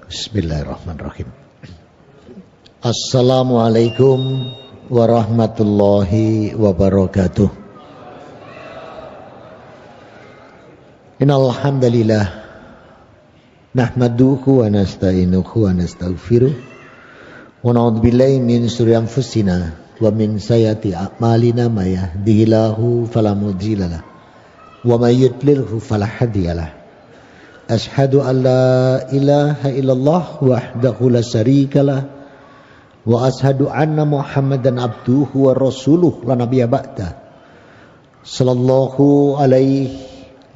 Bismillahirrahmanirrahim. Assalamualaikum warahmatullahi wabarakatuh. Innal hamdalillah nahmaduhu wa nasta'inuhu wa nastaghfiruh wa na'udzu billahi min shururi anfusina wa min sayyiati a'malina may yahdihillahu fala mudilla lahu wa may yudlilhu fala hadiya lahu. Ashhadu an la ilaha illallah wahdahu la syarikalah wa ashhadu anna Muhammadan abduhu wa rasuluh la nabiyya ba'da. Sallallahu alaihi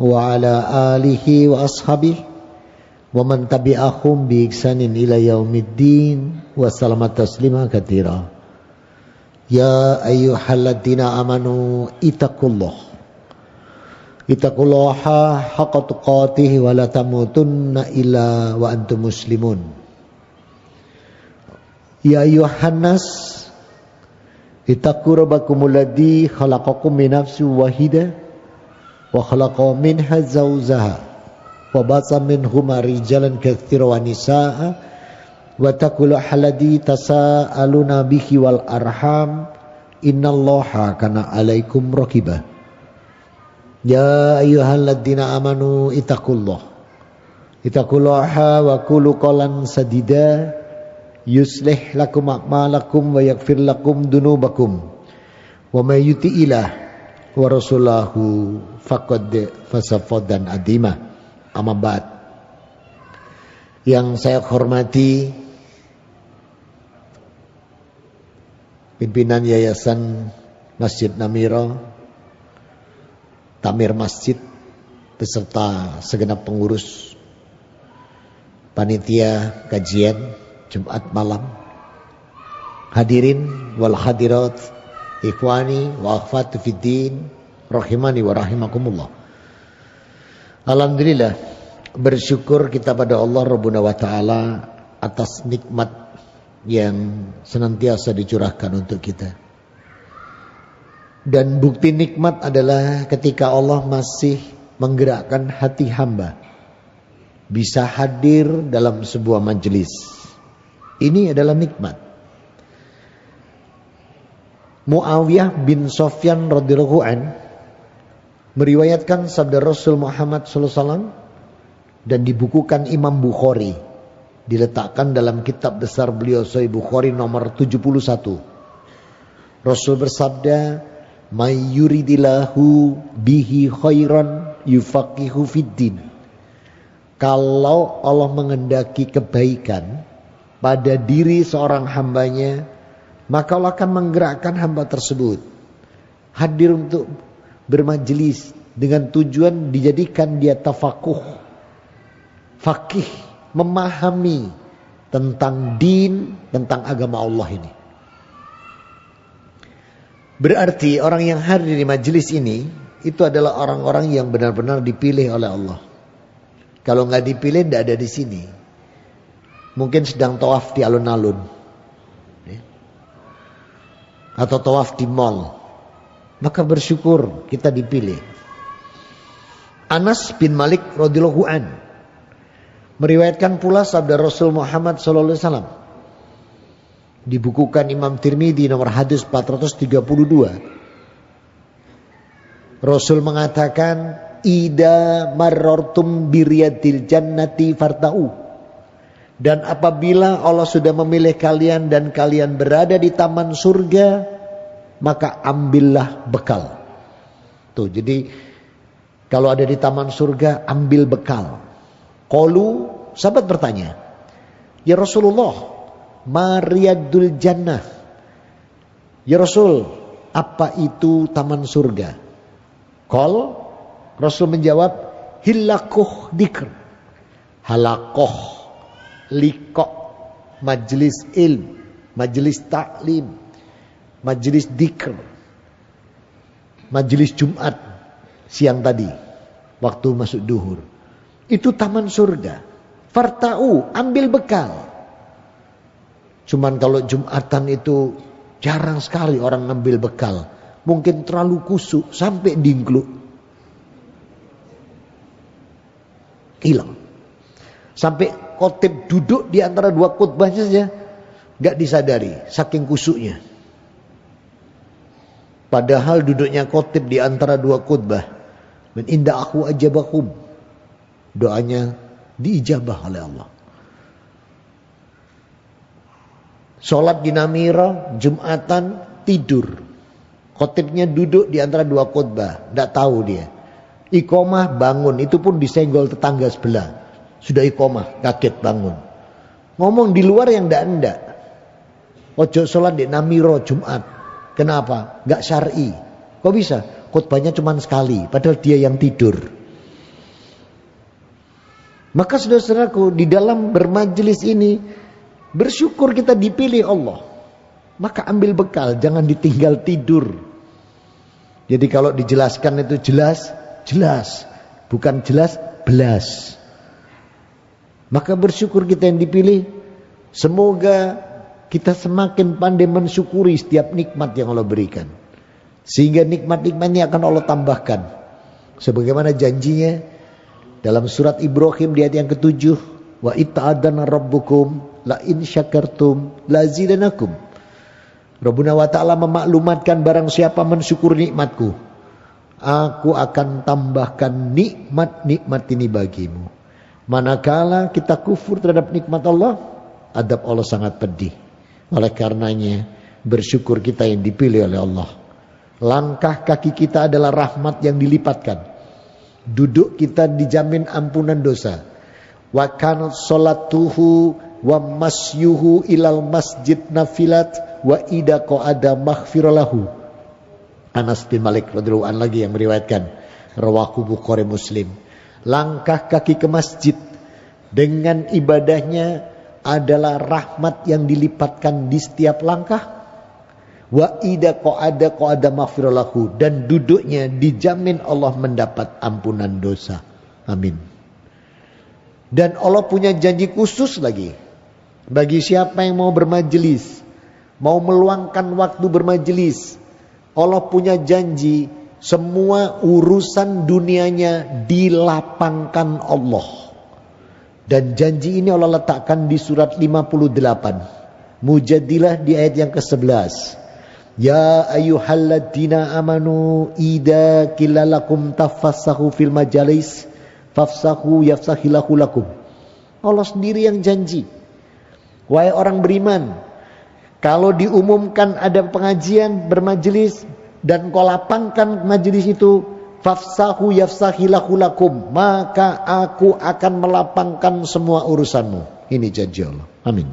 wa ala alihi wa ashabihi wa man tabi'ahum bi ihsanin ila yaumiddin wa sallama taslima katsira. Ya ayyuhalladzina amanu ittaqullaha haqqa tuqatih wa la tamutunna illa wa antum muslimun. Ya ayyuhan nas ittaqu rabbakumul ladzi khalaqakum min nafsin wahidah wa khalaqa minha zawjaha wa basa minhuma rijalan katsiran wa nisaa wa taqullaha alladzi tasaaluna bihi wal arham innallaha kana 'alaikum raqibah. Ya ayyuhalladzina amanu ittaqullaha wa qulu qawlan sadida yuslih lakum a'malakum wa yaghfir lakum dunubakum wa may yuti'illah wa rasulahu faqad fasafaddan adima. Amma ba'd. Yang saya hormati pimpinan Yayasan Masjid Namira, Tamir Masjid beserta segenap pengurus panitia kajian Jumat malam, hadirin wal hadirat, ikhwani wa akhwati fiddin rahimani wa rahimakumullah. Alhamdulillah, bersyukur kita pada Allah Rabbuna wa ta'ala atas nikmat yang senantiasa dicurahkan untuk kita. Dan bukti nikmat adalah ketika Allah masih menggerakkan hati hamba bisa hadir dalam sebuah majelis. Ini adalah nikmat. Muawiyah bin Sufyan radhiyallahu an meriwayatkan sabda Rasul Muhammad sallallahu alaihi wasallam dan dibukukan Imam Bukhari, diletakkan dalam kitab besar beliau Sahih Bukhari nomor 71. Rasul bersabda, "May yuridillahu bihi khairan yufaqihu fiddin." Kalau Allah mengendaki kebaikan pada diri seorang hambanya, maka Allah akan menggerakkan hamba tersebut hadir untuk bermajelis dengan tujuan dijadikan dia tafakuh, fakih, memahami tentang din, tentang agama Allah ini. Berarti orang yang hadir di majelis ini itu adalah orang-orang yang benar-benar dipilih oleh Allah. Kalau nggak dipilih, tidak ada di sini. Mungkin sedang tawaf di alun-alun, atau tawaf di mall. Maka bersyukur kita dipilih. Anas bin Malik radhiyallahu an meriwayatkan pula sabda Rasul Muhammad sallallahu alaihi wasallam, dibukukan Imam Tirmidzi nomor hadis 432. Rasul mengatakan, "Ida marartum biriyadil jannati farta'u." Dan apabila Allah sudah memilih kalian dan kalian berada di taman surga, maka ambillah bekal. Tuh, jadi kalau ada di taman surga, ambil bekal. Qalu, sahabat bertanya, "Ya Rasulullah, Mariyadul Jannah." Ya Rasul, apa itu taman surga? Qal, Rasul menjawab, "Hilakuh dikr." Halakoh, liqah, majlis ilm, majlis taklim, majlis dikr, majlis Jumat siang tadi waktu masuk duhur. Itu taman surga. Farta'u, ambil bekal. Cuman kalau Jumatan itu jarang sekali orang ngambil bekal. Mungkin terlalu kusuk sampai dingkluk. Hilang. Sampai khotib duduk di antara dua khutbahnya saja gak disadari saking kusuknya. Padahal duduknya khotib di antara dua khutbah, min inda aku ajabakum, doanya diijabah oleh Allah. Sholat di Namira Jumatan tidur, khotibnya duduk di antara dua khutbah, tidak tahu dia. Iqomah bangun, itu pun disenggol tetangga sebelah. Sudah iqomah, kaget bangun. Ngomong di luar yang ndak. Ojo sholat di Namira Jumat. Kenapa? Gak syar'i. Kok bisa? Khutbahnya cuma sekali, padahal dia yang tidur. Maka saudara-saudaraku, di dalam bermajelis ini, bersyukur kita dipilih Allah. Maka ambil bekal, jangan ditinggal tidur. Jadi kalau dijelaskan itu jelas. Bukan jelas, belas. Maka bersyukur kita yang dipilih. Semoga kita semakin pandai mensyukuri setiap nikmat yang Allah berikan. Sehingga nikmat-nikmatnya akan Allah tambahkan. Sebagaimana janjinya dalam surat Ibrahim di ayat yang ke-7. Wa ita'adana rabbukum la in syakartum la zidanakum. Rabbuna wa ta'ala memaklumatkan barang siapa mensyukuri nikmatku, aku akan tambahkan nikmat-nikmat ini bagimu. Manakala kita kufur terhadap nikmat Allah, adab Allah sangat pedih. Oleh karenanya bersyukur kita yang dipilih oleh Allah. Langkah kaki kita adalah rahmat yang dilipatkan. Duduk kita dijamin ampunan dosa. Wa kanat salatuhu wa masyuhu ilal masjid nafilat wa ida qa'ada maghfiralahu. Anas bin Malik radhiyallahu anhu lagi yang meriwayatkan, rawahu Bukhari Muslim. Langkah kaki ke masjid dengan ibadahnya adalah rahmat yang dilipatkan di setiap langkah. Wa ida qa'ada maghfiralahu, dan duduknya dijamin Allah mendapat ampunan dosa. Amin. Dan Allah punya janji khusus lagi bagi siapa yang mau bermajelis, mau meluangkan waktu bermajelis. Allah punya janji semua urusan dunianya dilapangkan Allah. Dan janji ini Allah letakkan di surat 58 Mujadilah di ayat yang ke-11. Ya ayyuhalladzina amanu idza qilalakum tafassahu fil majalis fafsahu yafsahilahu lakum. Allah sendiri yang janji. Wahai orang beriman, kalau diumumkan ada pengajian bermajelis dan kau lapangkan majelis itu, fafsahu yafsahilahu lakum, maka aku akan melapangkan semua urusanmu. Ini janji Allah. Amin.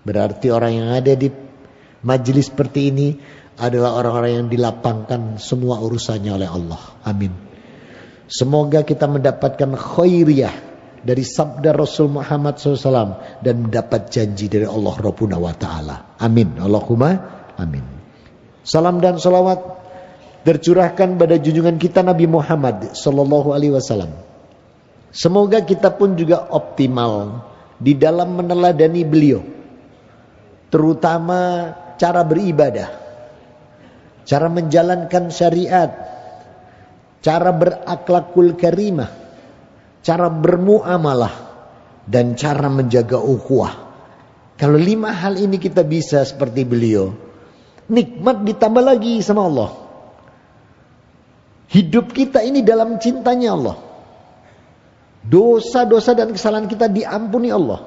Berarti orang yang ada di majelis seperti ini adalah orang-orang yang dilapangkan semua urusannya oleh Allah. Amin. Semoga kita mendapatkan khairiyah dari sabda Rasul Muhammad SAW dan mendapat janji dari Allah Rabbuna wa ta'ala. Amin. Allahumma amin. Salam dan salawat tercurahkan pada junjungan kita Nabi Muhammad SAW. Semoga kita pun juga optimal di dalam meneladani beliau, terutama cara beribadah, cara menjalankan syariat, cara berakhlakul karimah, cara bermuamalah, dan cara menjaga ukhuwah. Kalau 5 hal ini kita bisa seperti beliau, nikmat ditambah lagi sama Allah. Hidup kita ini dalam cintanya Allah. Dosa-dosa dan kesalahan kita diampuni Allah.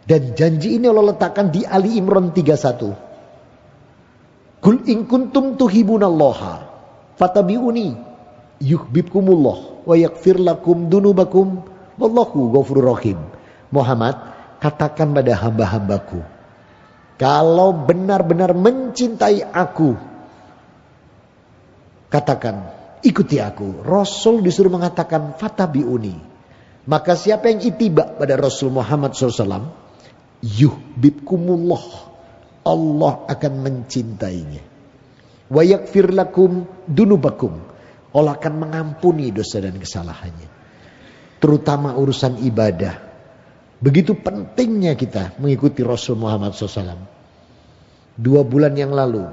Dan janji ini Allah letakkan di Ali Imran 31. Kul in kuntum tuhibunallaha fatabi'uni yuhibbukumullah wa yaghfir lakum dunubakum wallahu ghafurur rahim. Muhammad, katakan pada hamba-hambaku, kalau benar-benar mencintai aku, katakan ikuti aku. Rasul disuruh mengatakan fatabi'uni. Maka siapa yang ittiba pada Rasul Muhammad SAW, yuhibbukumullah, Allah akan mencintainya. Wa yaghfir lakum dunubakum, Allah akan mengampuni dosa dan kesalahannya. Terutama urusan ibadah. Begitu pentingnya kita mengikuti Rasul Muhammad SAW. 2 bulan yang lalu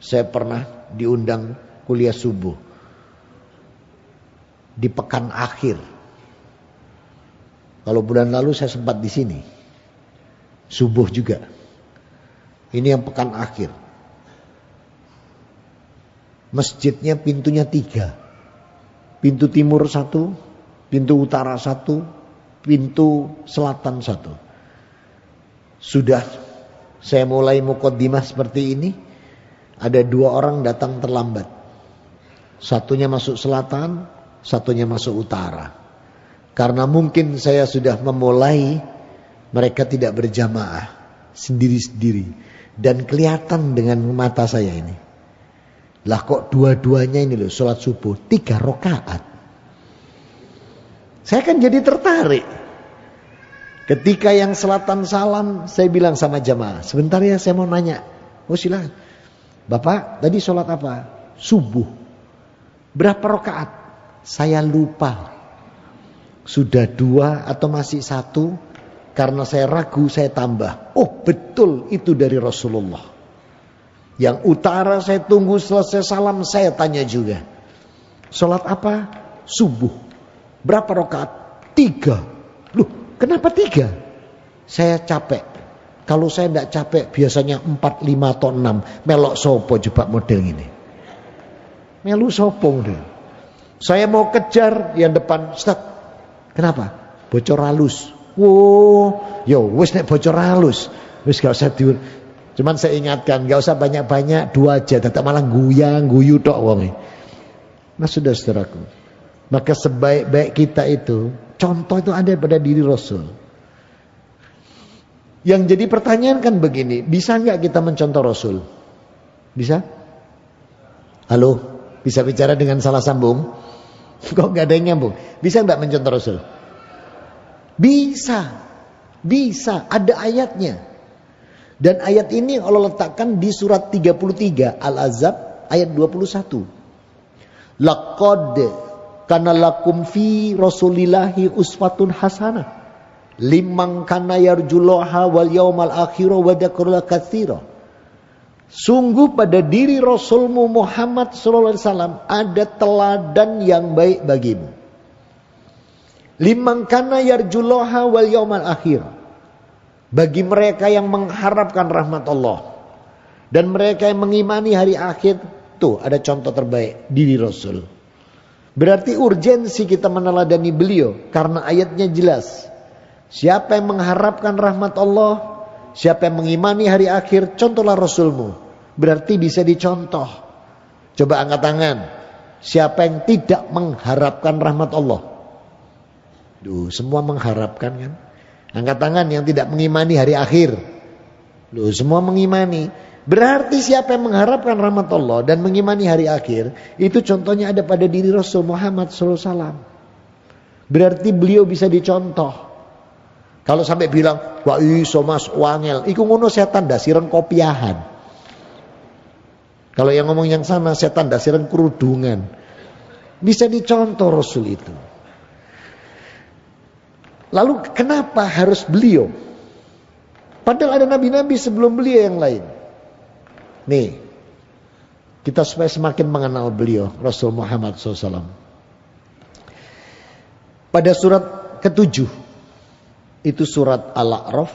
saya pernah diundang kuliah subuh di pekan akhir. Kalau bulan lalu saya sempat di sini. Subuh juga. Ini yang pekan akhir. Masjidnya pintunya 3. Pintu timur 1, pintu utara 1, pintu selatan 1. Sudah saya mulai muqaddimah seperti ini, ada 2 orang datang terlambat. Satunya masuk selatan, satunya masuk utara. Karena mungkin saya sudah memulai, mereka tidak berjamaah, sendiri-sendiri. Dan kelihatan dengan mata saya ini. Lah kok dua-duanya ini loh, sholat subuh 3 rakaat. Saya kan jadi tertarik. Ketika yang selatan salam, saya bilang sama jamaah, sebentar ya saya mau nanya. Oh silakan. Bapak tadi sholat apa? Subuh. Berapa rakaat? Saya lupa. Sudah 2 atau masih 1? Karena saya ragu, saya tambah. Oh betul, itu dari Rasulullah. Yang utara saya tunggu selesai salam, saya tanya juga. Sholat apa? Subuh. Berapa rakaat? 3. Loh, kenapa 3? Saya capek. Kalau saya tidak capek, biasanya 4, 5 atau 6. Melok sopo coba model ini. Melu sopo model. Saya mau kejar yang depan. Ustaz, kenapa? Bocor halus. Wow, yo wis nek bocor halus. Wis gak usah diur. Cuman saya ingatkan, gak usah banyak-banyak, 2 aja. Tetap malah guyu tok wonge. Nah sudah saudaraku. Maka sebaik-baik kita itu, contoh itu ada pada diri Rasul. Yang jadi pertanyaan kan begini, bisa nggak kita mencontoh Rasul? Bisa? Halo, bisa bicara dengan salah sambung? Kok nggak ada yang nyambung? Bisa nggak mencontoh Rasul? Bisa, bisa. Ada ayatnya. Dan ayat ini Allah letakkan di surat 33 Al-Ahzab ayat 21. Laqad kana lakum fi rasulillahi uswatun hasanah liman kana yarjullaha wal yaumal akhir wa dzakara katsira. Sungguh pada diri Rasulmu Muhammad sallallahu alaihi wasallam ada teladan yang baik bagimu. Liman kana yarjullaha wal yaumal akhir. Bagi mereka yang mengharapkan rahmat Allah dan mereka yang mengimani hari akhir, tuh ada contoh terbaik diri Rasul. Berarti urgensi kita meneladani beliau karena ayatnya jelas. Siapa yang mengharapkan rahmat Allah, siapa yang mengimani hari akhir, contohlah Rasulmu. Berarti bisa dicontoh. Coba angkat tangan. Siapa yang tidak mengharapkan rahmat Allah? Duh, semua mengharapkan kan? Angkat tangan yang tidak mengimani hari akhir. Duh, semua mengimani. Berarti siapa yang mengharapkan rahmat Allah dan mengimani hari akhir, itu contohnya ada pada diri Rasul Muhammad SAW. Berarti beliau bisa dicontoh. Kalau sampai bilang, wah iso mas wangel, iku ngono setan dasiran kopiahan. Kalau yang ngomong yang sana setan dasiran kerudungan. Bisa dicontoh Rasul itu. Lalu kenapa harus beliau? Padahal ada nabi-nabi sebelum beliau yang lain. Nih, kita supaya semakin mengenal beliau, Rasul Muhammad SAW. Pada surat ke-7, itu surat Al-A'raf,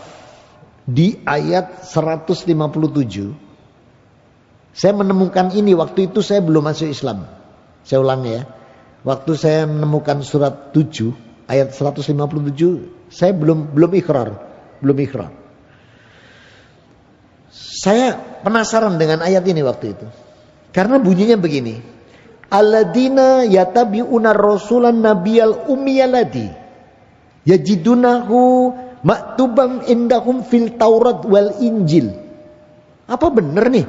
di ayat 157, saya menemukan ini, waktu itu saya belum masuk Islam. Saya ulang ya, waktu saya menemukan surat 7, ayat 157, saya belum ikrar. Saya penasaran dengan ayat ini waktu itu. Karena bunyinya begini. Alladzina yatabi'una rasulan nabiyal ummiyaladi yajidunahu maktuban indahum fil Taurat wal Injil. Apa benar nih?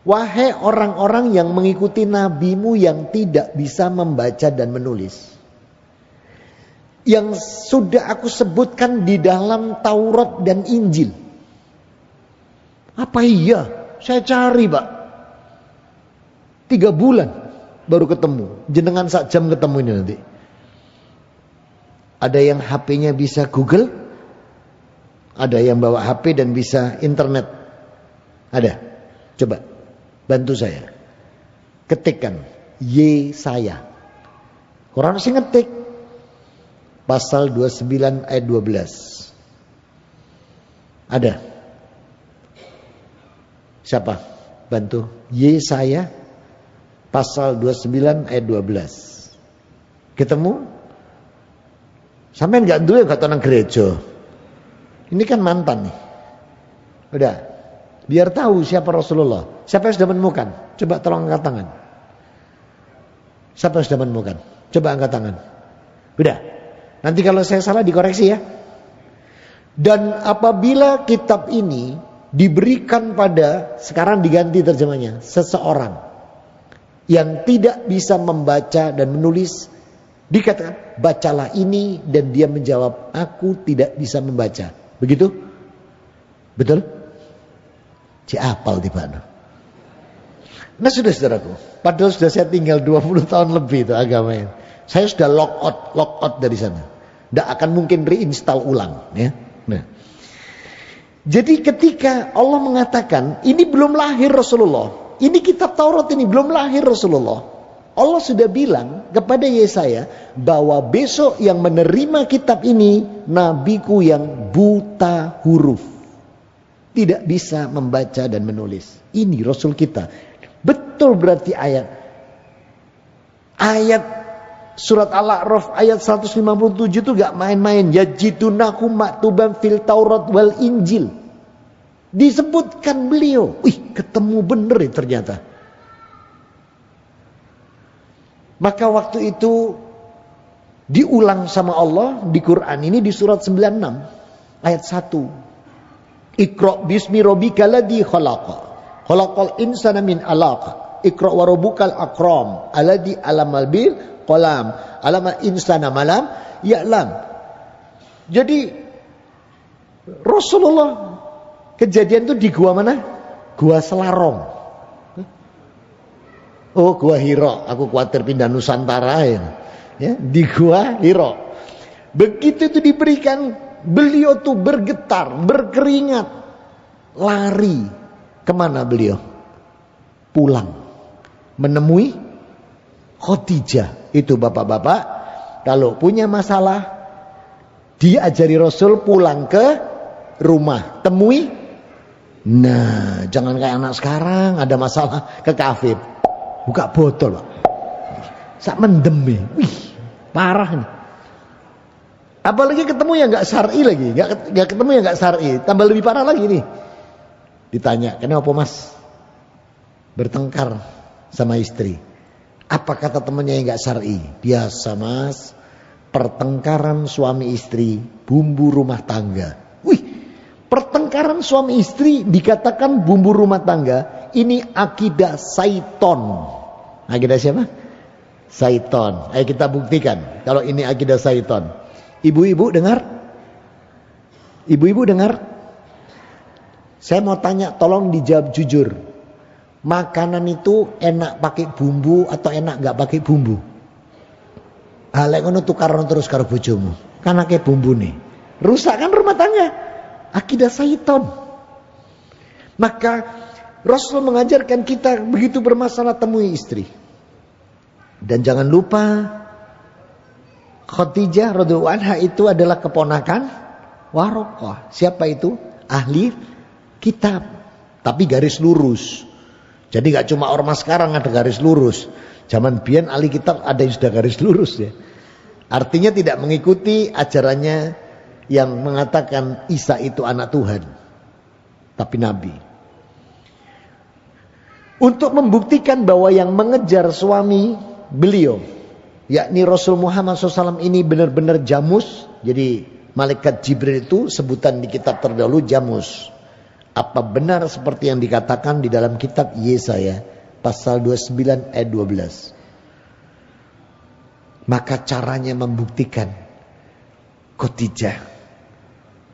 Wahai orang-orang yang mengikuti nabimu yang tidak bisa membaca dan menulis, yang sudah aku sebutkan di dalam Taurat dan Injil. Apa iya? Saya cari Pak 3 bulan baru ketemu. Jenengan sak jam ketemu ini nanti. Ada yang HP-nya bisa Google, ada yang bawa HP dan bisa internet. Ada. Coba bantu saya. Ketikkan Yesaya. Orang sih ngetik. pasal 29 ayat 12. Ada? Siapa? Bantu. Yesaya pasal 29 ayat 12. Ketemu? Sampai enggak dulu enggak tenang gereja. Ini kan mantan nih. Udah. Biar tahu siapa Rasulullah. Siapa yang sudah menemukan? Coba tolong angkat tangan. Siapa yang sudah menemukan? Coba angkat tangan. Udah. Nanti kalau saya salah dikoreksi ya. Dan apabila kitab ini diberikan pada, sekarang diganti terjemahnya, seseorang yang tidak bisa membaca dan menulis, dikatakan bacalah ini, dan dia menjawab aku tidak bisa membaca. Begitu? Betul? Apal tiba. Nah sudah saudaraku, padahal sudah saya tinggal 20 tahun lebih itu agamanya. Saya sudah lock out dari sana. Tidak akan mungkin reinstall ulang ya. Nah. Jadi ketika Allah mengatakan ini belum lahir Rasulullah, ini kitab Taurat ini belum lahir Rasulullah, Allah sudah bilang kepada Yesaya bahwa besok yang menerima kitab ini nabiku yang buta huruf, tidak bisa membaca dan menulis. Ini Rasul kita. Betul berarti ayat surat Al-A'raf ayat 157 itu gak main-main. Yajidunahu maktuban fil Taurat wal Injil. Disebutkan beliau. Ketemu bener ya ternyata. Maka waktu itu diulang sama Allah di Quran ini di surat 96 ayat 1. Iqra bismi rabbikal ladzi khalaqa. Khalaqal insana min 'alaq. Iqra wa rabbukal akram alladzi 'alamal bil qalam. 'Alamal insana malam ya'lam. Jadi Rasulullah kejadian itu di gua mana? Gua Selarong. Oh, gua Hira. Aku khawatir pindah Nusantara ya. Di gua Hira. Begitu itu diberikan, beliau tuh bergetar, berkeringat, lari. Kemana beliau? Pulang. Menemui Khadijah. Itu bapak-bapak, kalau punya masalah, diajari Rasul pulang ke rumah. Temui. Nah, jangan kayak anak sekarang, ada masalah ke kafe. Buka botol, Pak. Sak mendem nih. Wih, parah nih. Apalagi ketemu yang gak syar'i lagi. Gak ketemu yang gak syar'i. Tambah lebih parah lagi nih. Ditanya, kenapa mas? Bertengkar sama istri. Apa kata temannya yang gak syar'i? Biasa mas, pertengkaran suami istri, bumbu rumah tangga. Wih, pertengkaran suami istri dikatakan bumbu rumah tangga. Ini akidah syaiton. Akidah siapa? Syaiton. Ayo kita buktikan kalau ini akidah syaiton. Ibu-ibu dengar? Ibu-ibu dengar? Saya mau tanya, tolong dijawab jujur. Makanan itu enak pakai bumbu atau enak gak pakai bumbu? Lek ngono tukaran terus karo bojomu. Kan akeh bumbu nih. Rusak kan rumah tangga. Akidah syaiton. Maka Rasul mengajarkan kita begitu bermasalah temui istri. Dan jangan lupa Khadijah radhiyallahu anha itu adalah keponakan Waraqah. Siapa itu? Ahli kitab. Tapi garis lurus. Jadi gak cuma ormas sekarang ada garis lurus. Zaman biyen ahli kitab ada yang sudah garis lurus ya. Artinya tidak mengikuti ajarannya yang mengatakan Isa itu anak Tuhan. Tapi Nabi. Untuk membuktikan bahwa yang mengejar suami beliau, yakni Rasul Muhammad SAW ini benar-benar jamus. Jadi malaikat Jibril itu sebutan di kitab terdahulu jamus. Apa benar seperti yang dikatakan di dalam kitab Yesaya pasal 29 ayat 12. Maka caranya membuktikan Khadijah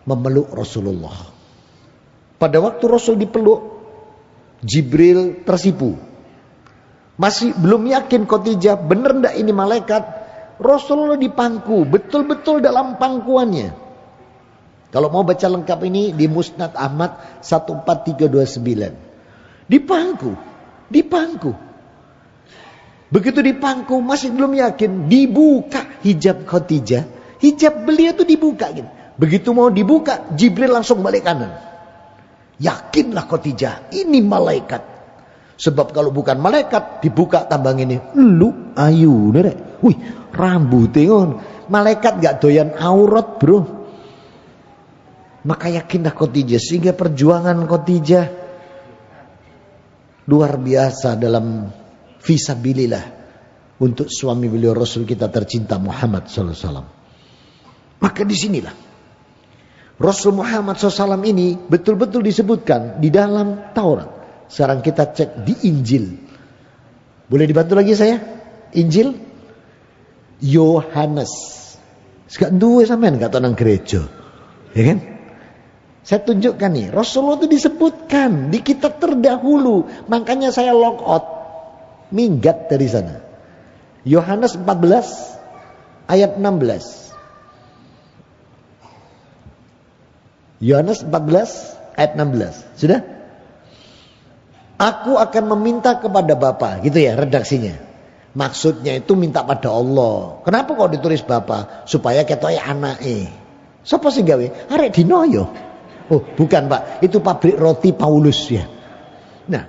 memeluk Rasulullah. Pada waktu Rasul dipeluk, Jibril tersipu. Masih belum yakin Khadijah benar ndak ini malaikat. Rasulullah dipangku, betul-betul dalam pangkuannya. Kalau mau baca lengkap ini di Musnad Ahmad 14329. Dipangku. Begitu dipangku masih belum yakin, dibuka hijab Khadijah. Hijab beliau tuh dibuka gitu. Begitu mau dibuka, Jibril langsung balik kanan. Yakinlah Khadijah, ini malaikat. Sebab kalau bukan malaikat, dibuka tambang ini. Lu ayu nerek. Wih, rambutnya on. Malaikat gak doyan aurat, bro. Maka yakinlah Khadijah. Sehingga perjuangan Khadijah luar biasa dalam fisabilillah untuk suami beliau Rasul kita tercinta Muhammad SAW. Maka disinilah Rasul Muhammad SAW ini betul-betul disebutkan di dalam Taurat. Sekarang kita cek di Injil. Boleh dibantu lagi saya? Injil Yohanes. Sekarang dua sampean gak tahu nang gereja, ya kan? Saya tunjukkan nih, Rasulullah itu disebutkan di kitab terdahulu. Makanya saya log out, minggat dari sana. Yohanes 14 ayat 16. Yohanes 14 ayat 16. Sudah? Aku akan meminta kepada Bapa, gitu ya redaksinya. Maksudnya itu minta pada Allah. Kenapa kok ditulis Bapa? Supaya ketoke anake. Sopo sing gawe? Arek dinoyo. Oh, bukan Pak, itu pabrik roti Paulus ya. Nah,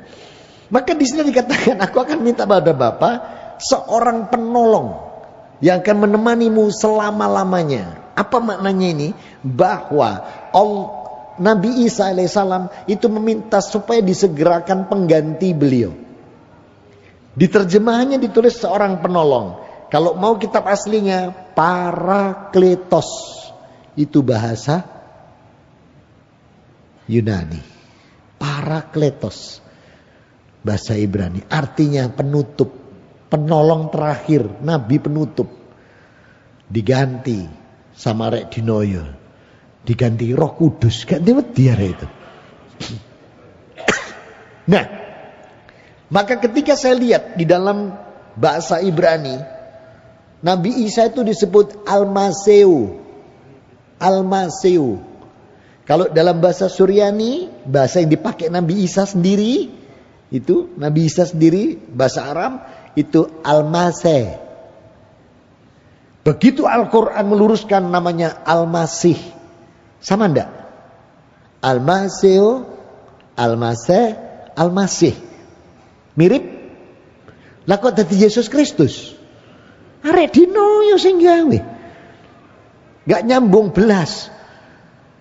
maka di sini dikatakan aku akan minta pada Bapa seorang penolong yang akan menemanimu selama-lamanya. Apa maknanya ini? Bahwa Nabi Isa alaihissalam itu meminta supaya disegerakan pengganti beliau. Di terjemahannya ditulis seorang penolong. Kalau mau kitab aslinya Parakletos. Itu bahasa Yunani. Parakletos. Bahasa Ibrani. Artinya penutup. Penolong terakhir. Nabi penutup. Diganti sama Rek Dinoyo. Diganti Roh Kudus. Ganti wedi itu. Nah, maka ketika saya lihat di dalam bahasa Ibrani, Nabi Isa itu disebut Al-Maseu. Al-Maseu. Kalau dalam bahasa Suryani, bahasa yang dipakai Nabi Isa sendiri, itu Nabi Isa sendiri, bahasa Aram, itu Al-Maseh. Begitu Al-Quran meluruskan namanya Al-Masih. Sama enggak? Al-Maseu, Al-Maseh, Al-Masih. Mirip? Lah kok dadi Yesus Kristus? Arek dinoyo sing gawe. Gak nyambung belas.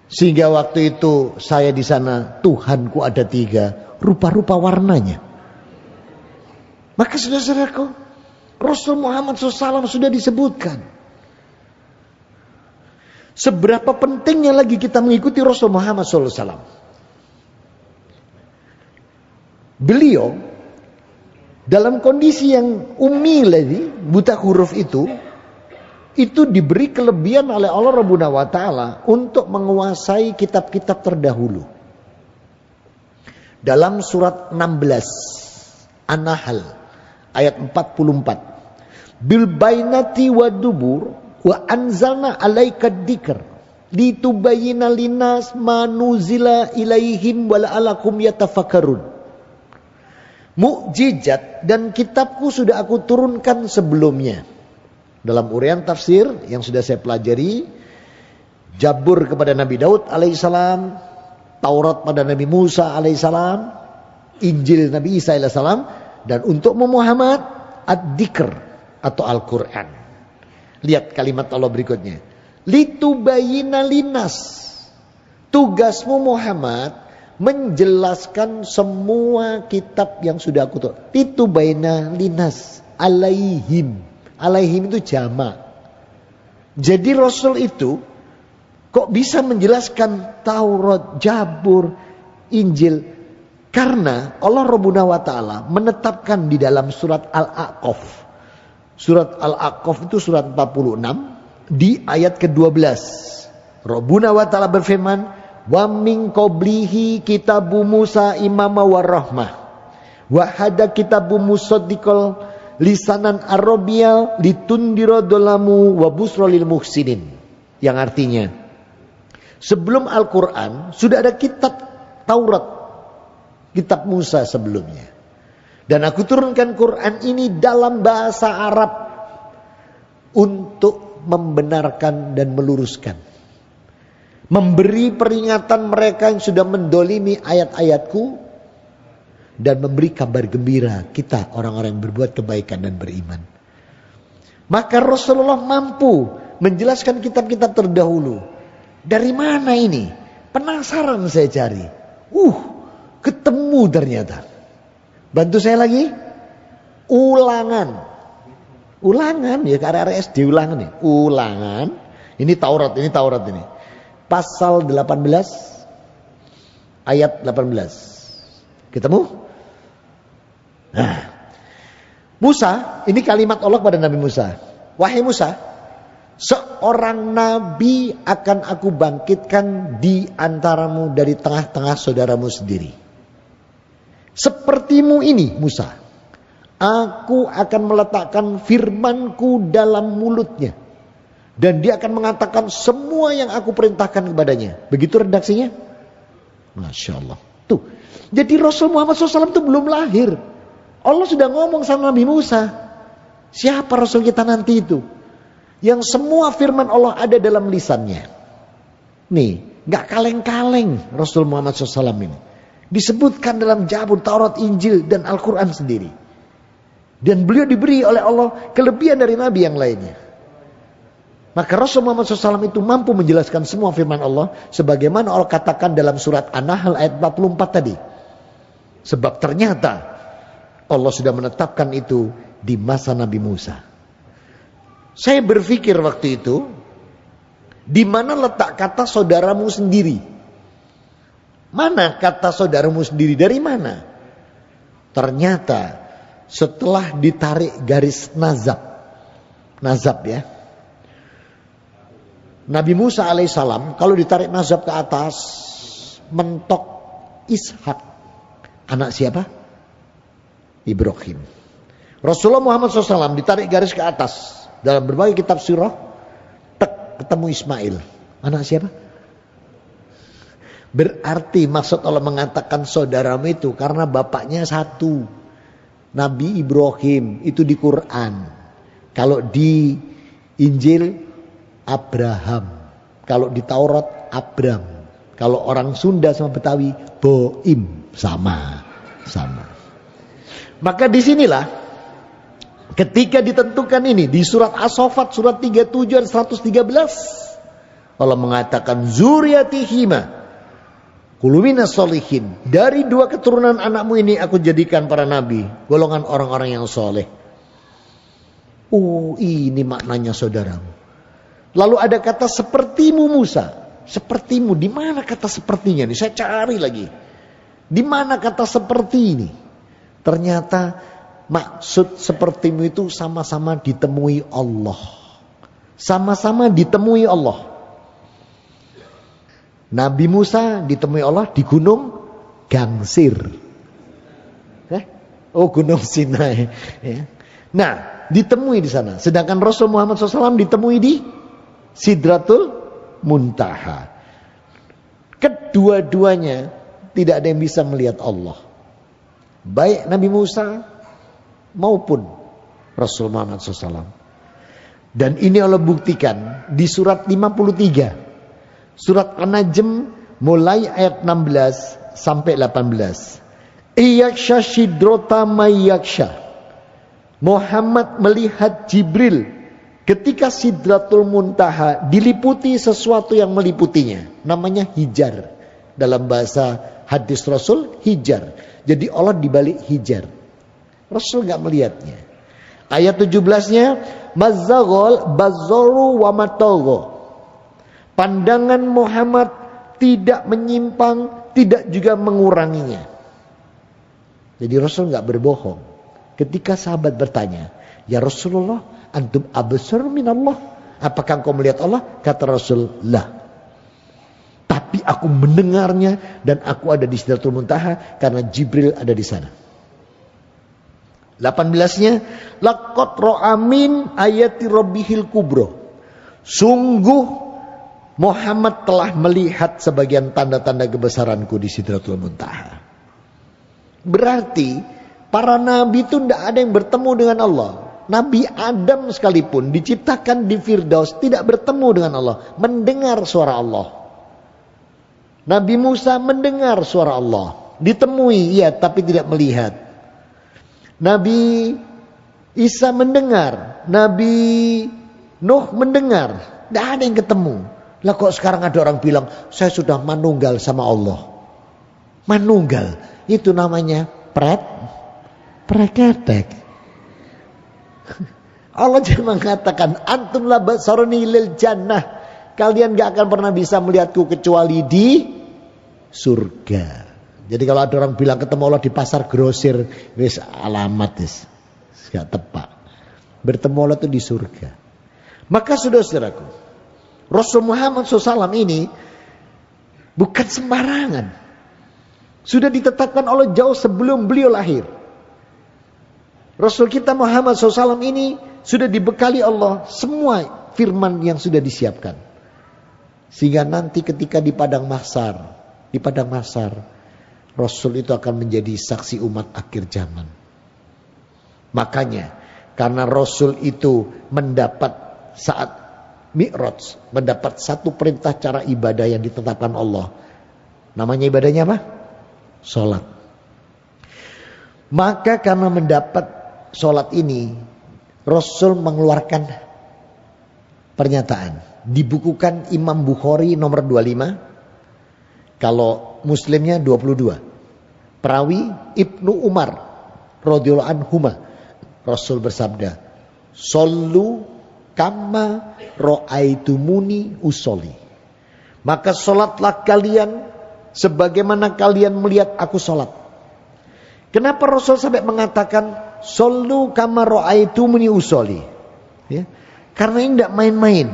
Sehingga waktu itu saya di sana, Tuhanku ada 3, rupa-rupa warnanya. Maka saudara-saudaraku, Rasul Muhammad SAW sudah disebutkan. Seberapa pentingnya lagi kita mengikuti Rasul Muhammad SAW. Beliau dalam kondisi yang ummi lagi, buta huruf itu diberi kelebihan oleh Allah Rabbuna wa Ta'ala untuk menguasai kitab-kitab terdahulu. Dalam surat 16 An-Nahl ayat 44. Bil bainati wa dubur wa anzalna alaika dzikr litubayyana linnas ma nuzila ilaihim wa la'alakum yatafakkarun. Mukjizat dan kitabku sudah aku turunkan sebelumnya. Dalam uraian tafsir yang sudah saya pelajari, Jabur kepada Nabi Daud alaihissalam, Taurat pada Nabi Musa alaihissalam, Injil Nabi Isa alaihissalam, dan untuk Muhammad ad-Dzikr atau Al-Quran. Lihat kalimat Allah berikutnya. Litubayyina linnas. Tugasmu Muhammad menjelaskan semua kitab yang sudah aku tulis. Litubayyina linnas alaihim. Alaihim itu jamak. Jadi Rasul itu kok bisa menjelaskan Taurat, Jabur, Injil? Karena Allah Rabbuna wa Ta'ala menetapkan di dalam surat Al-A'qaf. Surat Al-A'qaf itu surat 46 di ayat ke-12. Rabbuna wa Ta'ala berfirman, wa min qablihi kitabu Musa imama wa rahmah wa hada kitabu musaddiqal lisanan arabiyal litundira dolamu wa busra lil muhsinin. Yang artinya, sebelum Al-Quran sudah ada kitab Taurat, kitab Musa sebelumnya. Dan aku turunkan Quran ini dalam bahasa Arab untuk membenarkan dan meluruskan. Memberi peringatan mereka yang sudah mendolimi ayat-ayatku. Dan memberi kabar gembira kita orang-orang yang berbuat kebaikan dan beriman. Maka Rasulullah mampu menjelaskan kitab-kitab terdahulu. Dari mana ini? Penasaran saya cari. Ketemu ternyata. Bantu saya lagi. Ulangan ya, ke area SD ulangan nih. Ulangan. Ini Taurat ini. Pasal 18 ayat 18. Ketemu? Nah, Musa, ini kalimat Allah kepada Nabi Musa. Wahai Musa, seorang nabi akan aku bangkitkan di antaramu dari tengah-tengah saudaramu sendiri. Sepertimu ini Musa, aku akan meletakkan firmanku dalam mulutnya. Dan dia akan mengatakan semua yang aku perintahkan kepadanya. Begitu redaksinya? Masya Allah. Tuh, jadi Rasul Muhammad SAW itu belum lahir. Allah sudah ngomong sama Nabi Musa. Siapa Rasul kita nanti itu? Yang semua firman Allah ada dalam lisannya. Nih, gak kaleng-kaleng Rasul Muhammad SAW ini. Disebutkan dalam Zabur, Taurat, Injil, dan Al-Quran sendiri. Dan beliau diberi oleh Allah kelebihan dari Nabi yang lainnya. Maka Rasul Muhammad SAW itu mampu menjelaskan semua firman Allah. Sebagaimana Allah katakan dalam surat An-Nahl ayat 44 tadi. Sebab ternyata Allah sudah menetapkan itu di masa Nabi Musa. Saya berpikir waktu itu, di mana letak kata saudaramu sendiri? Mana kata saudaramu sendiri? Dari mana? Ternyata setelah ditarik garis nazab ya. Nabi Musa alaihissalam kalau ditarik nazab ke atas, mentok Ishak. Anak siapa? Ibrahim. Rasulullah Muhammad SAW ditarik garis ke atas. Dalam berbagai kitab surah, ketemu Ismail. Anak siapa? Berarti maksud Allah mengatakan saudaramu itu karena bapaknya satu. Nabi Ibrahim itu di Quran. Kalau di Injil Abraham. Kalau di Taurat Abram. Kalau orang Sunda sama Betawi Boim. Sama. Maka disinilah ketika ditentukan ini di surat As-Saffat surat 37 dan 113 Allah mengatakan zuriyatihima kulumina solihin, dari dua keturunan anakmu ini aku jadikan para nabi, golongan orang-orang yang soleh. Ini maknanya saudaramu. Lalu ada kata sepertimu Musa. Sepertimu, di mana kata sepertinya nih? Saya cari lagi. Di mana kata seperti ini? Ternyata maksud sepertimu itu sama-sama ditemui Allah. Sama-sama ditemui Allah. Nabi Musa ditemui Allah di gunung Gangsir. Gunung Sinai. Nah, ditemui di sana. Sedangkan Rasul Muhammad SAW ditemui di Sidratul Muntaha. Kedua-duanya tidak ada yang bisa melihat Allah. Baik Nabi Musa maupun Rasul Muhammad SAW. Dan ini Allah buktikan di surat 53. Surat An-Najm mulai ayat 16 sampai 18. Iyaksha shidrota mayaksha. Muhammad melihat Jibril ketika Sidratul Muntaha diliputi sesuatu yang meliputinya. Namanya hijar. Dalam bahasa hadis Rasul, hijar. Jadi Allah dibalik hijar. Rasul gak melihatnya. Ayat 17-nya, Mazzagol bazoru wa matogo. Pandangan Muhammad tidak menyimpang, tidak juga menguranginya. Jadi Rasul gak berbohong. Ketika sahabat bertanya, ya Rasulullah, antum absar minallah. Apakah engkau melihat Allah? Kata Rasul, lah. Tapi aku mendengarnya dan aku ada di Sidratul Muntaha karena Jibril ada di sana. 18-nya, laqad ra'a min ayati rabbihil kubra. Sungguh Muhammad telah melihat sebagian tanda-tanda kebesaranku di Sidratul Muntaha. Berarti para nabi itu tidak ada yang bertemu dengan Allah. Nabi Adam sekalipun diciptakan di Firdaus tidak bertemu dengan Allah, mendengar suara Allah. Nabi Musa mendengar suara Allah, ditemui iya tapi tidak melihat. Nabi Isa mendengar, Nabi Nuh mendengar, tidak ada yang ketemu. Lah kok sekarang ada orang bilang saya sudah manunggal sama Allah. Manunggal itu namanya preketek. Allah cuma mengatakan antum la basaruni lil jannah. Kalian gak akan pernah bisa melihatku kecuali di surga. Jadi kalau ada orang bilang ketemu Allah di pasar grosir, wis alamat wis gak tepat. Bertemu Allah itu di surga. Maka saudara-saudaraku, Rasul Muhammad SAW ini bukan sembarangan. Sudah ditetapkan Allah jauh sebelum beliau lahir. Rasul kita Muhammad SAW ini sudah dibekali Allah semua firman yang sudah disiapkan. Sehingga nanti ketika di padang mahsyar, Rasul itu akan menjadi saksi umat akhir zaman. Makanya karena Rasul itu mendapat saat Mi'raj, mendapat satu perintah cara ibadah yang ditetapkan Allah. Namanya ibadahnya apa? Salat. Maka karena mendapat salat ini, Rasul mengeluarkan pernyataan. Dibukukan Imam Bukhari nomor 25. Kalau Muslimnya 22. Perawi Ibnu Umar radhiyallahu anhuma. Rasul bersabda, "Shollu kama ra'aitumuni usolli." Maka salatlah kalian sebagaimana kalian melihat aku salat. Kenapa Rasul sampai mengatakan shollu kama ra'aitumuni usolli? Ya. Karena ini tidak main-main.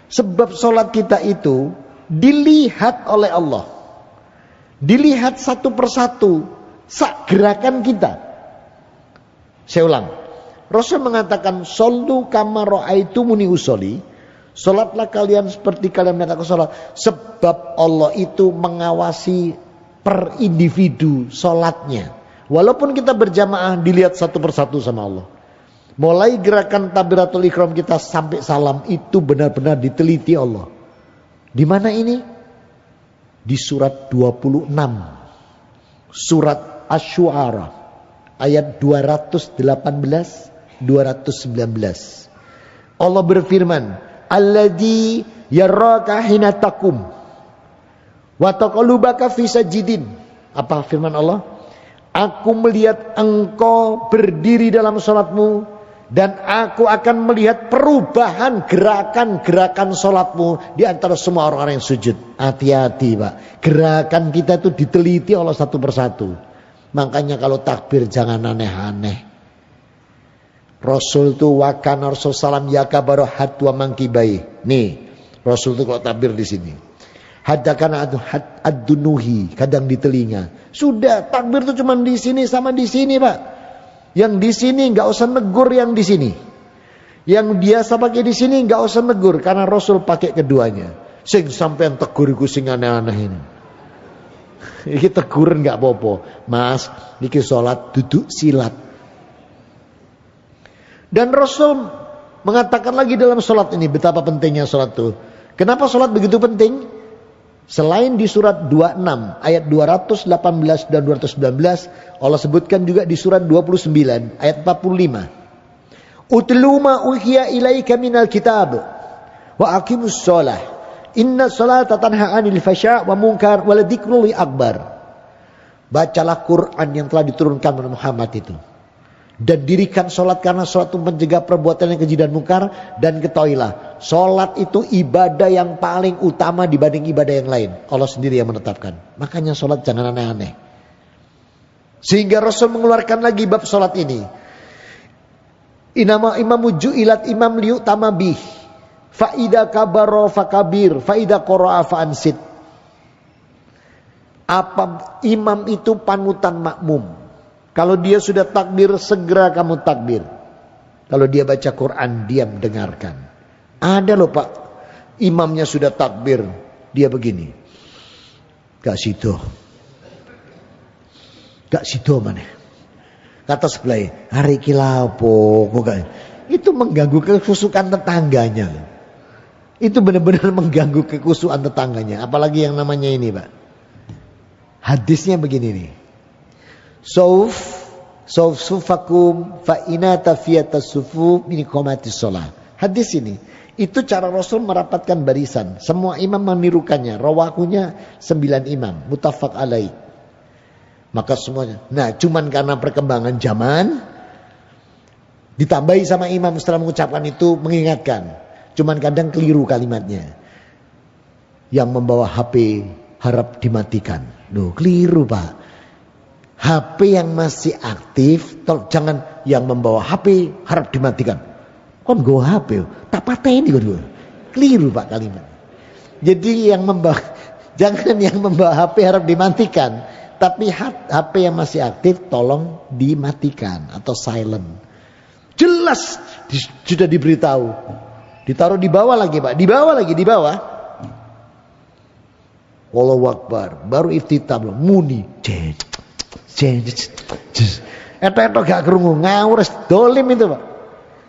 Sebab salat kita itu dilihat oleh Allah. Dilihat satu persatu sak gerakan kita. Saya ulang. Rasul mengatakan shollu kama ra'aitumuni usolli. Salatlah kalian seperti kalian melihat aku salat. Sebab Allah itu mengawasi per individu salatnya. Walaupun kita berjamaah dilihat satu persatu sama Allah. Mulai gerakan takbiratul ihram kita sampai salam itu benar-benar diteliti Allah. Di mana ini? Di surat 26. Surat Asy-Syu'ara ayat 218 219. Allah berfirman, "Alladzi yaraka hina taqum wa taqallubaka fi sajidin." Apa firman Allah? Aku melihat engkau berdiri dalam salatmu dan aku akan melihat perubahan gerakan-gerakan salatmu di antara semua orang-orang yang sujud. Hati-hati, Pak. Gerakan kita itu diteliti oleh satu persatu. Makanya kalau takbir jangan aneh-aneh. Rasul itu wakana Rasul salam yakabaroh hatwa mangkibai. Nih, Rasul itu kalau takbir di sini. Hadakana ad-dunuhi, kadang di telinga. Sudah, takbir itu cuma di sini sama di sini, Pak. Yang di sini nggak usah negur yang di sini. Yang biasa pakai di sini nggak usah negur karena Rasul pakai keduanya. Sing sampean tegur iku sing aneh-aneh ini. Iki teguran nggak apa-apa, Mas. Iki sholat duduk silat. Dan Rasul mengatakan lagi dalam sholat ini betapa pentingnya sholat itu. Kenapa sholat begitu penting? Selain di surat 26 ayat 218 dan 219, Allah sebutkan juga di surat 29 ayat 45. Utlu ma uhiya ilaika minal kitab wa aqimus shalah. Inna sholata tanha 'anil fasya' wa munkar wa ladzikrullahi akbar. Bacalah Quran yang telah diturunkan kepada Muhammad itu. Dan dirikan sholat karena sholat itu mencegah perbuatan yang keji dan mungkar. Dan ketahuilah, sholat itu ibadah yang paling utama dibanding ibadah yang lain. Allah sendiri yang menetapkan. Makanya sholat jangan aneh-aneh. Sehingga Rasul mengeluarkan lagi bab sholat ini. Inama imamu ju'ilat imam liu tamabih. Fa'ida kabaro fakabir. Fa'ida qara'a fa'ansit. Apa imam itu panutan makmum. Kalau dia sudah takbir, segera kamu takbir. Kalau dia baca Quran, diam dengarkan. Ada loh Pak, imamnya sudah takbir, dia begini. Gak situ mana. Kata sebelah, hari kilapo, itu mengganggu kekhusukan tetangganya. Itu benar-benar mengganggu kekhusukan tetangganya. Apalagi yang namanya ini, Pak. Hadisnya begini nih. Sufakum fa inata fiyata sufu min iqamatis shalah. Hadis ini itu cara Rasul merapatkan barisan. Semua imam menirukannya. Rawahunya 9 imam, muttafaq alaih. Maka semuanya. Nah, cuman karena perkembangan zaman ditambahi sama imam setelah mengucapkan itu mengingatkan. Cuman kadang keliru kalimatnya. Yang membawa HP harap dimatikan. Loh, keliru, Pak. HP yang masih aktif, jangan yang membawa HP harap dimatikan. Kon go HP, tak pateni kok. Keliru, Pak, kalimat. Jadi yang membawa jangan yang membawa HP harap dimatikan, tapi HP yang masih aktif tolong dimatikan atau silent. Jelas sudah diberitahu. Ditaruh di bawah lagi, Pak. Di bawah. Allahu Akbar. Baru iftitah belum. Muni. Eto gak kerungu. Ngawur. Dolim itu, Pak.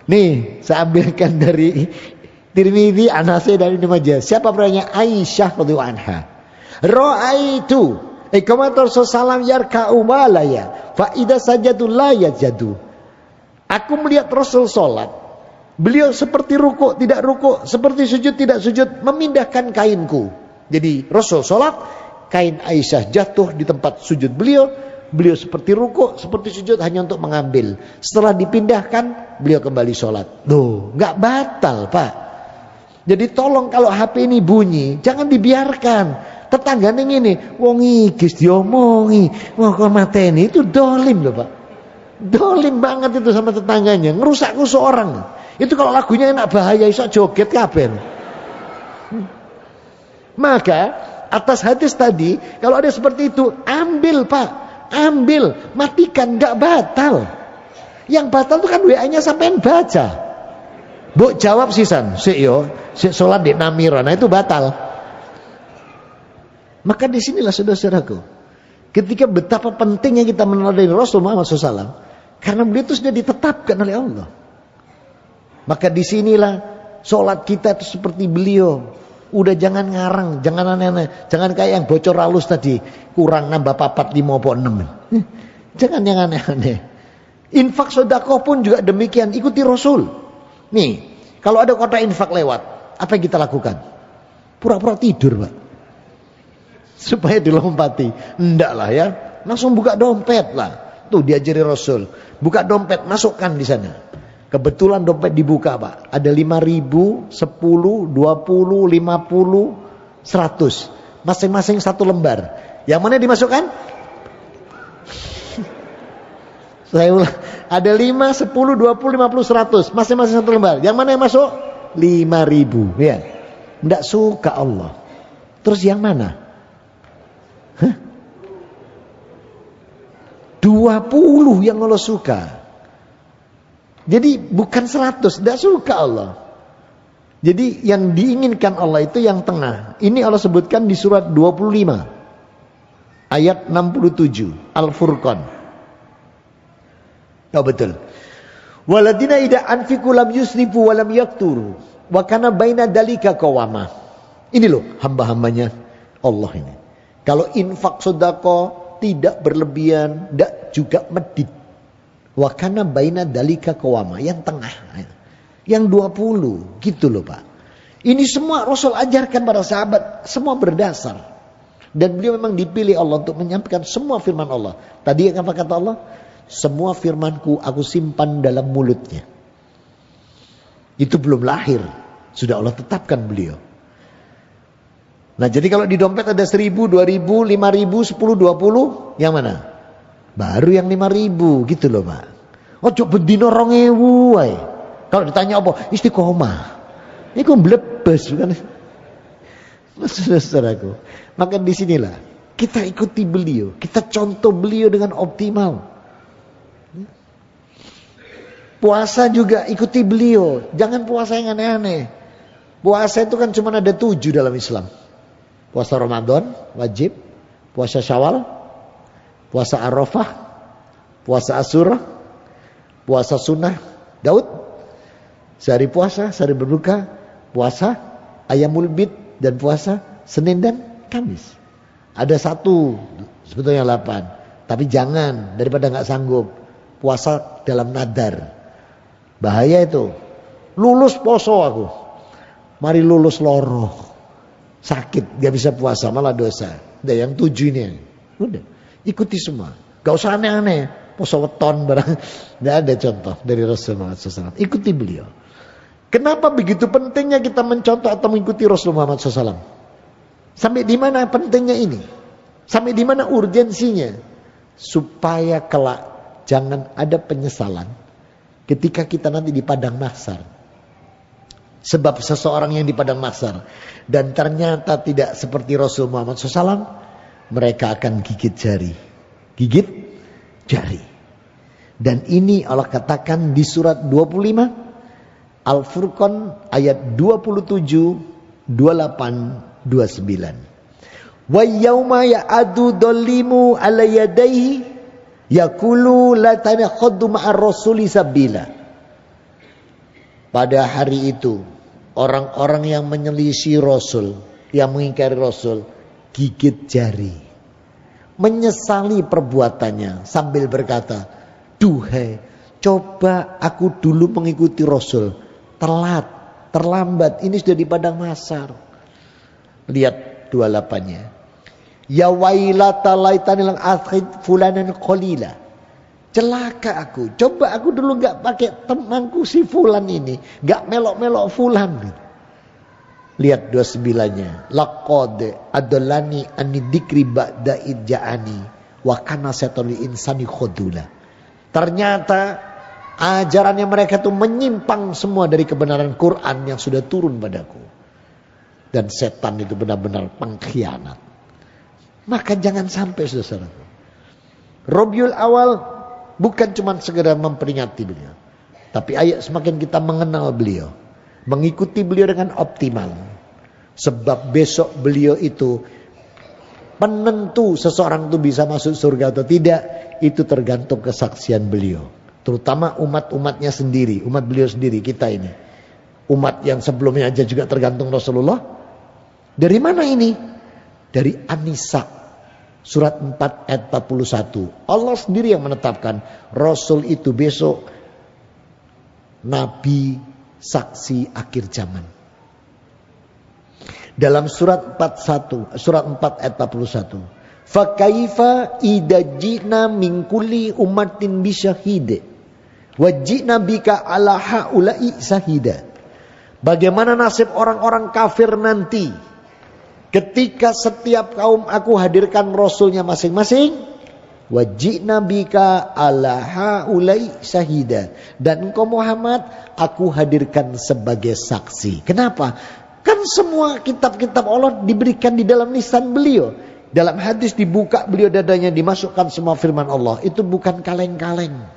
Nih, saya ambilkan dari Tirmidzi, Anasai dari Ibnu Majah. Siapa beranya? Aisyah radhiyallahu anha. Ra'aitu iqamatul salam yarka'u malaya fa idza sajadu la yajadu. Aku melihat Rasul salat. Beliau seperti rukuk, tidak rukuk, seperti sujud, tidak sujud, memindahkan kainku. Jadi Rasul salat, kain Aisyah jatuh di tempat sujud beliau. Beliau seperti rukuk, seperti sujud hanya untuk mengambil. Setelah dipindahkan, beliau kembali sholat. Loh, nggak batal, Pak. Jadi tolong kalau HP ini bunyi, jangan dibiarkan. Tetangganya ini, wong igis diomongi, wong kok mateni, itu dolim loh, Pak. Dolim banget itu sama tetangganya, ngerusak orang. Itu kalau lagunya enak bahaya, iso joget kabeh. Maka atas hadis tadi, kalau ada seperti itu, ambil, Pak. Ambil, matikan, gak batal. Yang batal itu kan WA-nya sampean baca. Mbok jawab sisan, sik salat di namira. Nah itu batal. Maka disinilah saudara-saudaraku, ketika betapa pentingnya kita meneladani Rasul Muhammad SAW, karena beliau itu sudah ditetapkan oleh Allah. Maka disinilah sholat kita itu seperti beliau. Udah jangan ngarang, jangan aneh-aneh, jangan kayak yang bocor halus tadi, kurang nambah 4, 5, 6. Jangan yang aneh-aneh. Infak sedekah pun juga demikian, ikuti Rasul. Nih, kalau ada kota infak lewat, apa yang kita lakukan? Pura-pura tidur, Pak. Supaya dilompati. Enggak lah ya, langsung buka dompet lah. Tuh diajari Rasul, buka dompet, masukkan di sana. Kebetulan dompet dibuka, Pak. Ada 5.000, 10, 20, 50, 100. Masing-masing 1 lembar. Yang mana dimasukkan? Saya ulang. Ada 5, 10, 20, 50, 100. Masing-masing 1 lembar. Yang mana yang masuk? 5.000. Ya. Tidak suka Allah. Terus yang mana? 20 yang Allah suka. Jadi bukan 100, tidak suka Allah. Jadi yang diinginkan Allah itu yang tengah. Ini Allah sebutkan di surat 25 ayat 67 Al-Furqan. Oh betul. Waladina idza anfiqu lam yusrifu wa lam yaqturu wa kana baina dalika qawama. Ini loh hamba-hambanya Allah ini. Kalau infak sedekah tidak berlebihan, tidak juga medit. Wa kana baina dalika qawama, yang tengah. Yang 20 gitu loh, Pak. Ini semua Rasul ajarkan para sahabat, semua berdasar. Dan beliau memang dipilih Allah untuk menyampaikan semua firman Allah. Tadi apa kata Allah? Semua firmanku aku simpan dalam mulutnya. Itu belum lahir, sudah Allah tetapkan beliau. Nah jadi kalau di dompet ada 1.000, 2.000, 5.000, 10, 20, yang mana? Baru yang 5.000 gitu loh, Pak. Oh coba bendino 2.000 wae. Kalau ditanya apa? Istiqomah. Ini kok blebes bukan? Saudaraku. Maka disinilah kita ikuti beliau, kita contoh beliau dengan optimal. Puasa juga ikuti beliau, jangan puasa yang aneh-aneh. Puasa itu kan cuma ada 7 dalam Islam. Puasa Ramadan wajib, puasa Syawal, puasa Arafah, Puasa Asyura, puasa sunnah Daud, sehari puasa, sehari berbuka, puasa Ayyamul Bid, dan puasa Senin dan Kamis. Ada satu, sebetulnya 8. Tapi jangan, daripada nggak sanggup, puasa dalam nadar. Bahaya itu. Lulus poso aku, mari lulus loro, sakit, gak bisa puasa, malah dosa. Udah yang 7 ini, udah ikuti semua. Gak usah aneh-aneh, poso weton barang. Gak ada contoh dari Rasulullah SAW. Ikuti beliau. Kenapa begitu pentingnya kita mencontoh atau mengikuti Rasulullah SAW? Sampai di mana pentingnya ini? Sampai di mana urgensinya? Supaya kelak jangan ada penyesalan ketika kita nanti di padang mahsyar. Sebab seseorang yang di padang mahsyar dan ternyata tidak seperti Rasul Muhammad SAW, mereka akan gigit jari. Gigit jari. Dan ini Allah katakan di surat 25 Al-Furqan ayat 27, 28, 29. Wa yauma ya'adu dhallimu ala yadayhi yaqulu la tanakhuddu ma'ar rasuli sabila. Pada hari itu orang-orang yang menyelisih Rasul, yang mengingkari Rasul, gigit jari, menyesali perbuatannya sambil berkata, duhai, coba aku dulu mengikuti Rasul, telat, terlambat, ini sudah di padang mahsyar. Lihat 28-nya. Ya wailata laitani lang akhid fulanan qalila. Celaka aku, coba aku dulu gak pakai temanku si fulan ini, gak melok-melok fulan. Lihat 29-nya. Laqad adallani ani dzikri ba'da idja'ani wa kana syaitonul insani khudula. Ternyata ajarannya mereka itu menyimpang semua dari kebenaran Quran yang sudah turun padaku. Dan setan itu benar-benar pengkhianat. Maka jangan sampai, saudara-saudaraku. Rabiul Awal bukan cuma sekedar memperingati beliau, tapi ayat semakin kita mengenal beliau, mengikuti beliau dengan optimal. Sebab besok beliau itu penentu seseorang itu bisa masuk surga atau tidak, itu tergantung kesaksian beliau. Terutama umat-umatnya sendiri, umat beliau sendiri, kita ini. Umat yang sebelumnya aja juga tergantung Rasulullah. Dari mana ini? Dari An-Nisa surat 4 ayat 41. Allah sendiri yang menetapkan Rasul itu besok Nabi saksi akhir zaman. Dalam surat 4 ayat 41. Fa kaifa idza ji'na min kulli ummatin bi syahid wa ji'na bika ala haula'i shahida. Bagaimana nasib orang-orang kafir nanti ketika setiap kaum aku hadirkan rasulnya masing-masing, wajibna bika ala haulai syahida, dan engkau Muhammad aku hadirkan sebagai saksi. Kenapa? Kan semua kitab-kitab Allah diberikan di dalam lisan beliau. Dalam hadis dibuka beliau dadanya, dimasukkan semua firman Allah. Itu bukan kaleng-kaleng.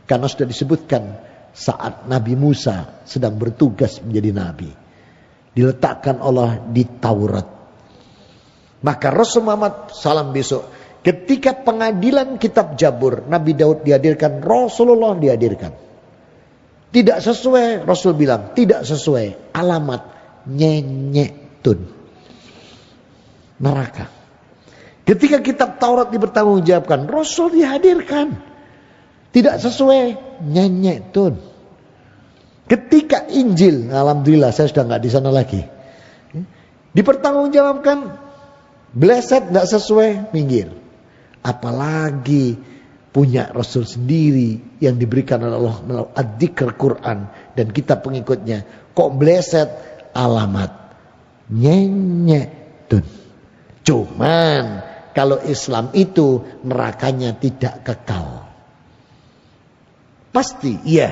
Karena sudah disebutkan saat Nabi Musa sedang bertugas menjadi nabi, diletakkan Allah di Taurat. Maka Rasul Muhammad SAW besok ketika pengadilan kitab Jabur, Nabi Daud dihadirkan, Rasulullah dihadirkan. Tidak sesuai, Rasul bilang tidak sesuai, alamat nyenyetun, neraka. Ketika kitab Taurat dipertanggungjawabkan, Rasul dihadirkan, tidak sesuai, nyenyetun. Ketika Injil, alhamdulillah saya sudah nggak di sana lagi, dipertanggungjawabkan, bleset nggak sesuai, minggir. Apalagi punya Rasul sendiri yang diberikan oleh Allah melalui ad-dzikr Quran dan kita pengikutnya, kok bleset, alamat nyenyetun. Cuman kalau Islam itu nerakanya tidak kekal. Pasti iya.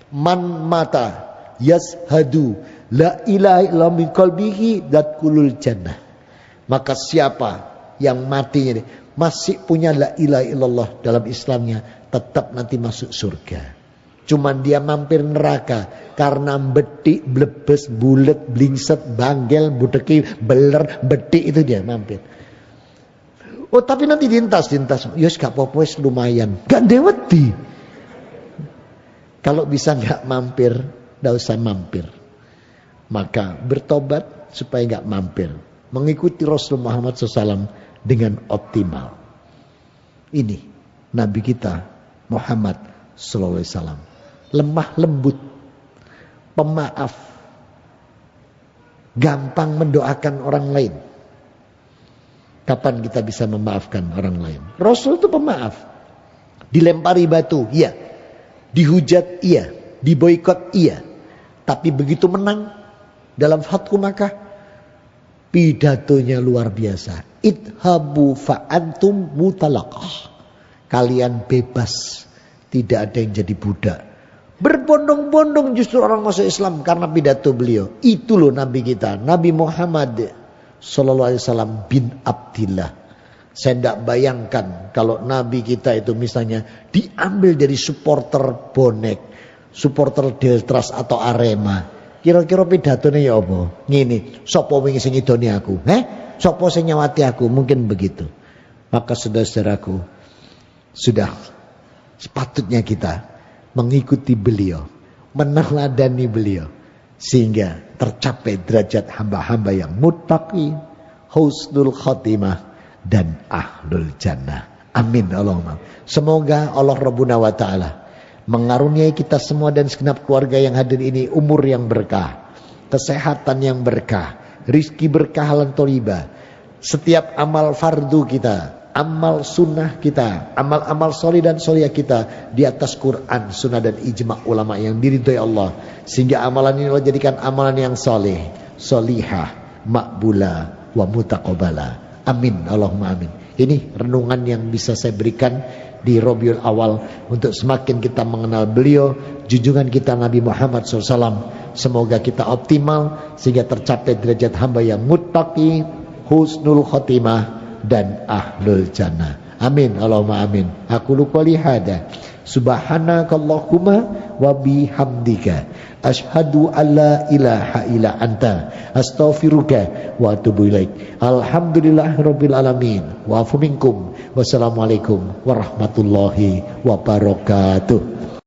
Man mata yashadu la ilaha illallah min qalbihi dadkhulul jannah. Maka siapa yang matinya ini masih punya la ilaha illallah dalam Islamnya, tetap nanti masuk surga. Cuman dia mampir neraka karena betik, blebes, bulet, blingset, banggel, budeki, beler, betik, itu dia mampir. Oh tapi nanti dintas. Yus gak apa-apa wis lumayan. Gak deweti. Kalau bisa gak mampir, gak usah mampir. Maka bertobat supaya gak mampir. Mengikuti Rasul Muhammad SAW dengan optimal. Ini Nabi kita Muhammad SAW. Lemah lembut, pemaaf, gampang mendoakan orang lain. Kapan kita bisa memaafkan orang lain? Rasul itu pemaaf. Dilempari batu, iya. Dihujat, iya. Diboikot, iya. Tapi begitu menang dalam Fathu Makkah, pidatonya luar biasa. Idhabu fa'antum mutalaqah. Kalian bebas, tidak ada yang jadi budak. Berbondong-bondong justru orang masuk Islam karena pidato beliau. Itu loh Nabi kita, Nabi Muhammad Sallallahu Alaihi Wasallam bin Abdillah. Saya tidak bayangkan kalau Nabi kita itu misalnya diambil dari supporter bonek, supporter Deltras atau Arema. Kira-kira pidatonya ya apa? Ngene, sapa wingi sing ngidoni aku? Sapa sing nyawati aku? Mungkin begitu. Maka saudara-saudaraku, sudah sepatutnya kita mengikuti beliau, meneladani beliau, sehingga tercapai derajat hamba-hamba yang muttaqi, husnul khotimah, dan ahlul jannah. Amin Allahumma. Semoga Allah Rabbuna wa ta'ala mengaruniai kita semua dan segenap keluarga yang hadir ini umur yang berkah, kesehatan yang berkah, rizki berkah lan tholiba. Setiap amal fardu kita, amal sunnah kita, amal-amal solih dan solihah kita di atas Quran, sunnah dan ijma' ulama yang diridhoi Allah. Sehingga amalan ini Allah jadikan amalan yang soleh, solihah, makbula, wa mutaqabbala. Amin, Allahumma amin. Ini renungan yang bisa saya berikan di Rabiul Awal untuk semakin kita mengenal beliau, junjungan kita Nabi Muhammad SAW. Semoga kita optimal sehingga tercapai derajat hamba yang muttaqi, husnul khotimah, dan ahlul jannah. Amin Allahumma amin. Aku qouli hada. Subhanakallahumma wa bihamdika asyhadu alla ilaha illa anta astaghfiruka wa atubu ilaik. Alhamdulillahirabbil alamin. Wa afu minkum. Wassalamualaikum warahmatullahi wabarakatuh.